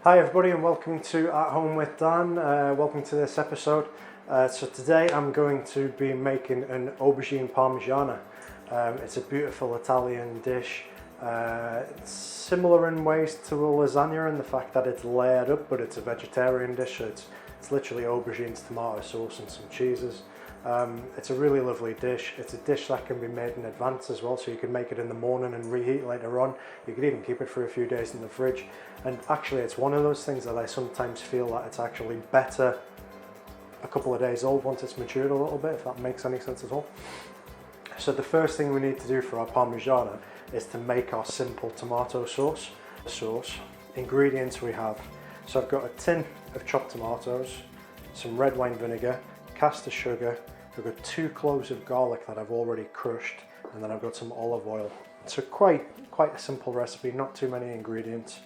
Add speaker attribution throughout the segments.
Speaker 1: Hi everybody and welcome to At Home with Dan. Welcome to this episode. So today I'm going to be making an Aubergine Parmigiana. It's a beautiful Italian dish. It's similar in ways to a lasagna in the fact that it's layered up, but it's a vegetarian dish. So it's literally aubergines, tomato sauce and some cheeses. It's a really lovely dish. It's a dish that can be made in advance as well, so you can make it in the morning and reheat later on. You could even keep it for a few days in the fridge. And actually it's one of those things that I sometimes feel that it's actually better a couple of days old once it's matured a little bit, if that makes any sense at all. So the first thing we need to do for our Parmigiana is to make our simple tomato sauce. Ingredients we have. So I've got a tin of chopped tomatoes, some red wine vinegar, caster sugar, I've got 2 cloves of garlic that I've already crushed, and then I've got some olive oil. So quite a simple recipe, not too many ingredients.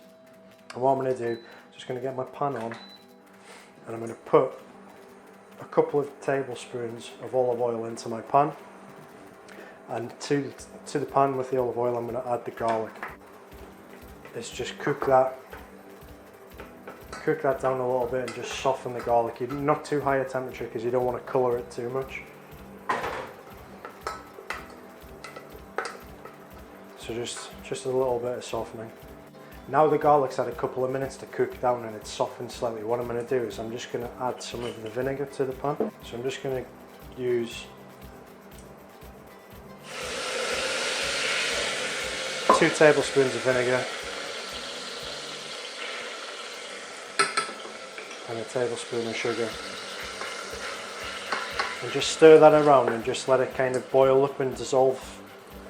Speaker 1: And what I'm going to do is just going to get my pan on, and I'm going to put a couple of tablespoons of olive oil into my pan, and to the pan with the olive oil I'm going to add the garlic. It's just cook that down a little bit and just soften the garlic. Not too high a temperature because you don't want to colour it too much. So just a little bit of softening. Now the garlic's had a couple of minutes to cook down and it's softened slightly. What I'm going to do is I'm just going to add some of the vinegar to the pan. So I'm just going to use 2 tablespoons of vinegar and a tablespoon of sugar, and just stir that around and just let it kind of boil up and dissolve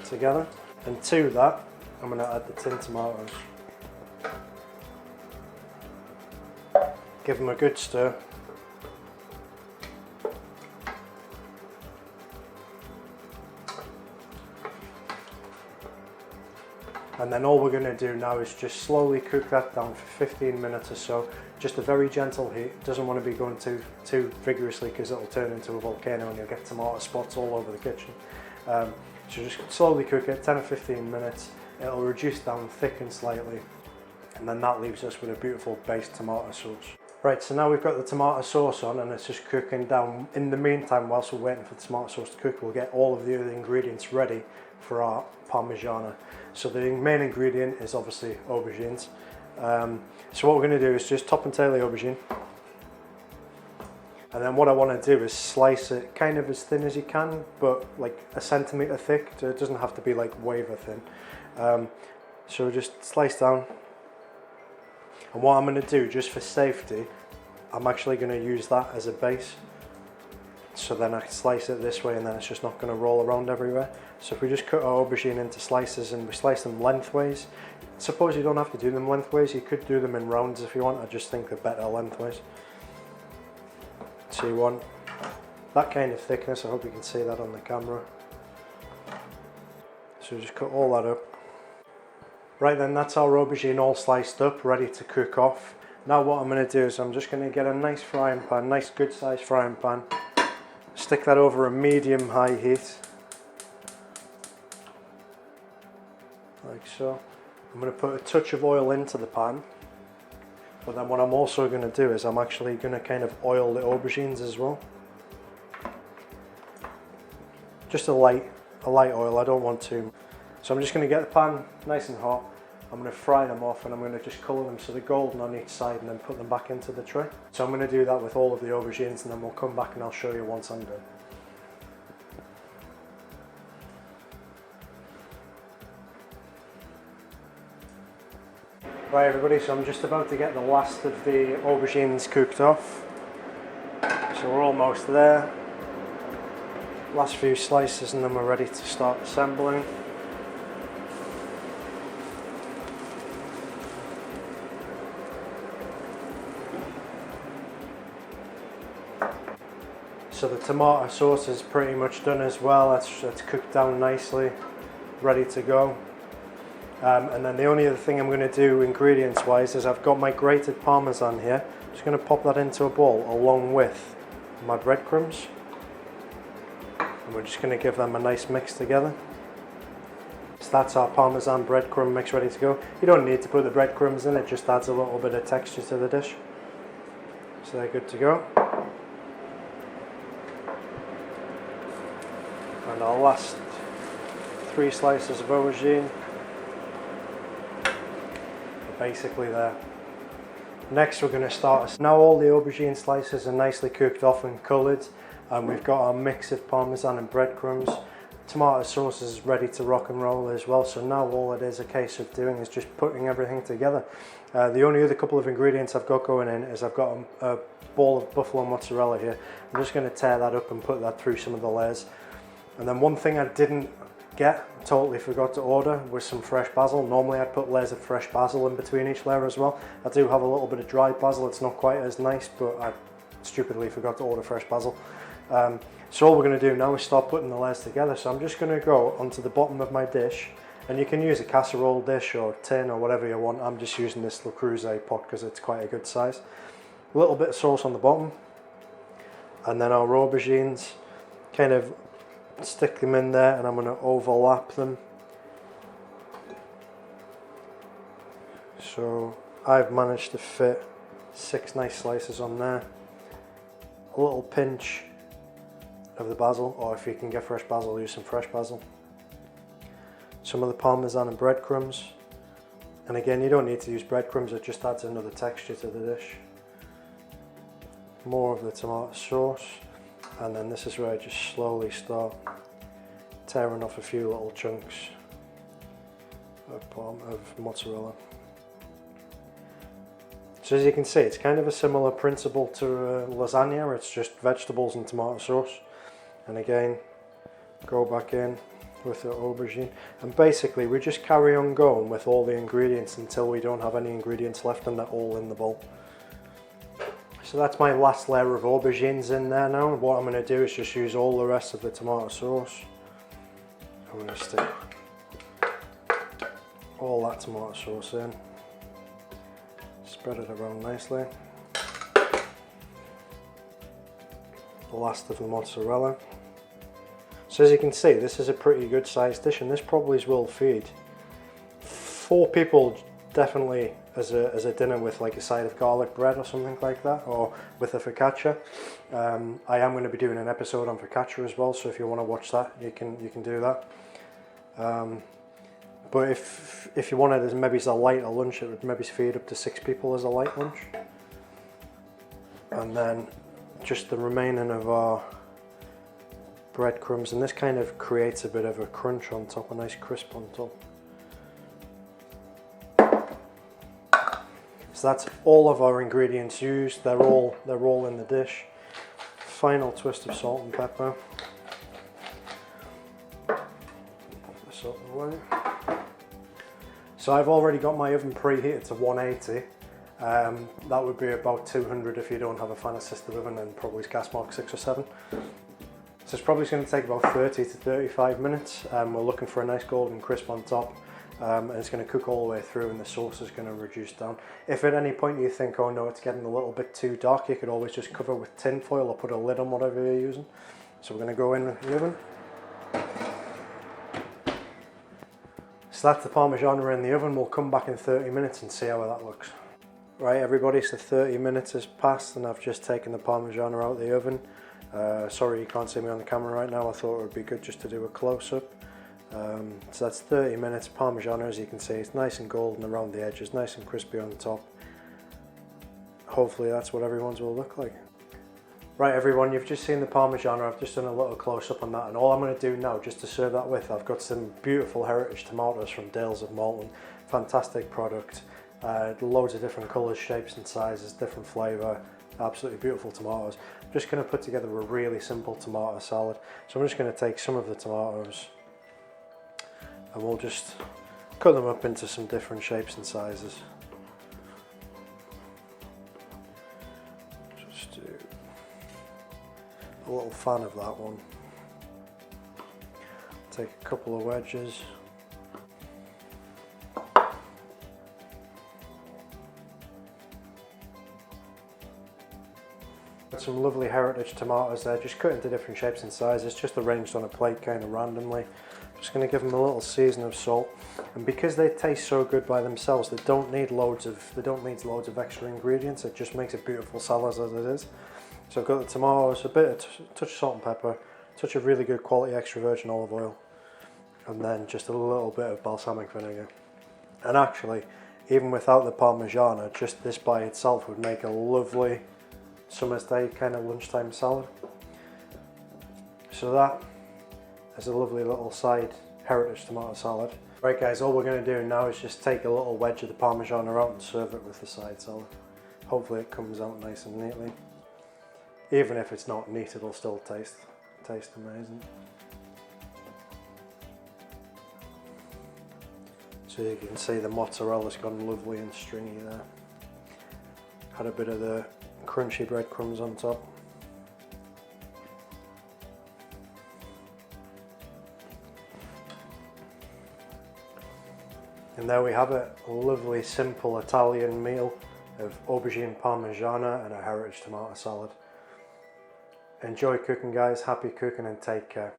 Speaker 1: together. And to that I'm going to add the tin tomatoes. Give them a good stir. And then all we're going to do now is just slowly cook that down for 15 minutes or so. Just a very gentle heat. It doesn't want to be going too vigorously because it'll turn into a volcano and you'll get tomato spots all over the kitchen. So just slowly cook it, 10 or 15 minutes. It'll reduce down, thicken slightly, and then that leaves us with a beautiful base tomato sauce. Right, so now we've got the tomato sauce on and it's just cooking down. In the meantime, whilst we're waiting for the tomato sauce to cook, we'll get all of the other ingredients ready for our Parmigiana. So the main ingredient is obviously aubergines. So what we're going to do is just top and tail the aubergine. And then what I want to do is slice it kind of as thin as you can, but like a centimetre thick, so it doesn't have to be like wafer thin. So just slice down. And what I'm going to do, just for safety, I'm actually going to use that as a base. So then I slice it this way and then it's just not going to roll around everywhere. So if we just cut our aubergine into slices and we slice them lengthways, suppose you don't have to do them lengthways, you could do them in rounds if you want. I just think they're better lengthways. So you want that kind of thickness. I hope you can see that on the camera. So just cut all that up. Right then, that's our aubergine all sliced up, ready to cook off. Now what I'm going to do is I'm just going to get a nice frying pan, nice good sized frying pan. Stick that over a medium high heat, like so. I'm going to put a touch of oil into the pan, but then what I'm also going to do is I'm actually going to kind of oil the aubergines as well. Just a light oil, I don't want to. So I'm just going to get the pan nice and hot. I'm going to fry them off and I'm going to just colour them so they're golden on each side and then put them back into the tray. So I'm going to do that with all of the aubergines and then we'll come back and I'll show you once I'm done. Right everybody, so I'm just about to get the last of the aubergines cooked off. So we're almost there. Last few slices and then we're ready to start assembling. So the tomato sauce is pretty much done as well. It's cooked down nicely, ready to go. And then the only other thing I'm going to do ingredients wise is I've got my grated parmesan here. I'm just going to pop that into a bowl along with my breadcrumbs. And we're just going to give them a nice mix together. So that's our Parmesan breadcrumb mix ready to go. You don't need to put the breadcrumbs in, it just adds a little bit of texture to the dish. So they're good to go. And our last 3 slices of aubergine are basically there. Next we're going to start. Now all the aubergine slices are nicely cooked off and coloured, and we've got our mix of Parmesan and breadcrumbs. Tomato sauce is ready to rock and roll as well, so now all it is a case of doing is just putting everything together. The only other couple of ingredients I've got going in is I've got a ball of buffalo mozzarella here. I'm just going to tear that up and put that through some of the layers. And then one thing I didn't totally forgot to order was some fresh basil. Normally I'd put layers of fresh basil in between each layer as well. I do have a little bit of dried basil, it's not quite as nice, but I stupidly forgot to order fresh basil. So all we're going to do now is start putting the layers together. So I'm just going to go onto the bottom of my dish, and you can use a casserole dish or tin or whatever you want. I'm just using this Le Creuset pot because it's quite a good size. A little bit of sauce on the bottom, and then our aubergines, kind of stick them in there, and I'm going to overlap them. So I've managed to fit 6 nice slices on there. A little pinch of the basil, or if you can get fresh basil, use some fresh basil. Some of the Parmesan and breadcrumbs, and again you don't need to use breadcrumbs, it just adds another texture to the dish. More of the tomato sauce, and then this is where I just slowly start tearing off a few little chunks of mozzarella. So as you can see, it's kind of a similar principle to lasagna, it's just vegetables and tomato sauce. And again, go back in with the aubergine, and basically we just carry on going with all the ingredients until we don't have any ingredients left and they're all in the bowl. So that's my last layer of aubergines in there now. What I'm going to do is just use all the rest of the tomato sauce. I'm going to stick all that tomato sauce in, spread it around nicely. The last of the mozzarella. So as you can see, this is a pretty good sized dish, and this probably will feed 4 people definitely as a dinner with like a side of garlic bread or something like that, or with a focaccia. I am going to be doing an episode on focaccia as well, so if you want to watch that, you can do that. But if you wanted as maybe as a lighter lunch, it would maybe feed up to 6 people as a light lunch. And then just the remaining of our breadcrumbs, and this kind of creates a bit of a crunch on top, a nice crisp on top. So that's all of our ingredients used. They're all in the dish. Final twist of salt and pepper. Put this out of the way. So I've already got my oven preheated to 180. That would be about 200 if you don't have a fan assisted oven, and probably gas mark 6 or 7. So it's probably going to take about 30 to 35 minutes. We're looking for a nice golden crisp on top, and it's going to cook all the way through, and the sauce is going to reduce down. If at any point you think, oh no, it's getting a little bit too dark, you could always just cover with tin foil or put a lid on whatever you're using. So we're going to go in with the oven. So that's the Parmigiana in the oven. We'll come back in 30 minutes and see how that looks. Right everybody, so 30 minutes has passed and I've just taken the Parmigiana out of the oven. Sorry you can't see me on the camera right now, I thought it would be good just to do a close-up. So that's 30 minutes Parmigiana, as you can see, it's nice and golden around the edges, nice and crispy on the top. Hopefully that's what everyone's will look like. Right everyone, you've just seen the Parmigiana. I've just done a little close-up on that, and all I'm going to do now, just to serve that with, I've got some beautiful heritage tomatoes from Dales of Malton. Fantastic product, loads of different colours, shapes and sizes, different flavour, absolutely beautiful tomatoes. I'm just going to put together a really simple tomato salad. So I'm just going to take some of the tomatoes and we'll just cut them up into some different shapes and sizes. Just do a little fan of that one. Take a couple of wedges. Some lovely heritage tomatoes there, just cut into different shapes and sizes, just arranged on a plate kind of randomly. Just going to give them a little season of salt, and because they taste so good by themselves, they don't need loads of extra ingredients. It just makes a beautiful salad as it is. So I've got the tomatoes, a touch of salt and pepper, a touch of really good quality extra virgin olive oil, and then just a little bit of balsamic vinegar. And actually, even without the Parmigiana, just this by itself would make a lovely summer's day kind of lunchtime salad. So that is a lovely little side heritage tomato salad. Right guys, all we're going to do now is just take a little wedge of the Parmigiana out and serve it with the side salad. Hopefully it comes out nice and neatly. Even if it's not neat, it'll still taste amazing. So you can see the mozzarella's gone lovely and stringy there. Had a bit of the crunchy breadcrumbs on top. And there we have it, a lovely simple Italian meal of aubergine parmigiana and a heritage tomato salad. Enjoy cooking guys, happy cooking and take care.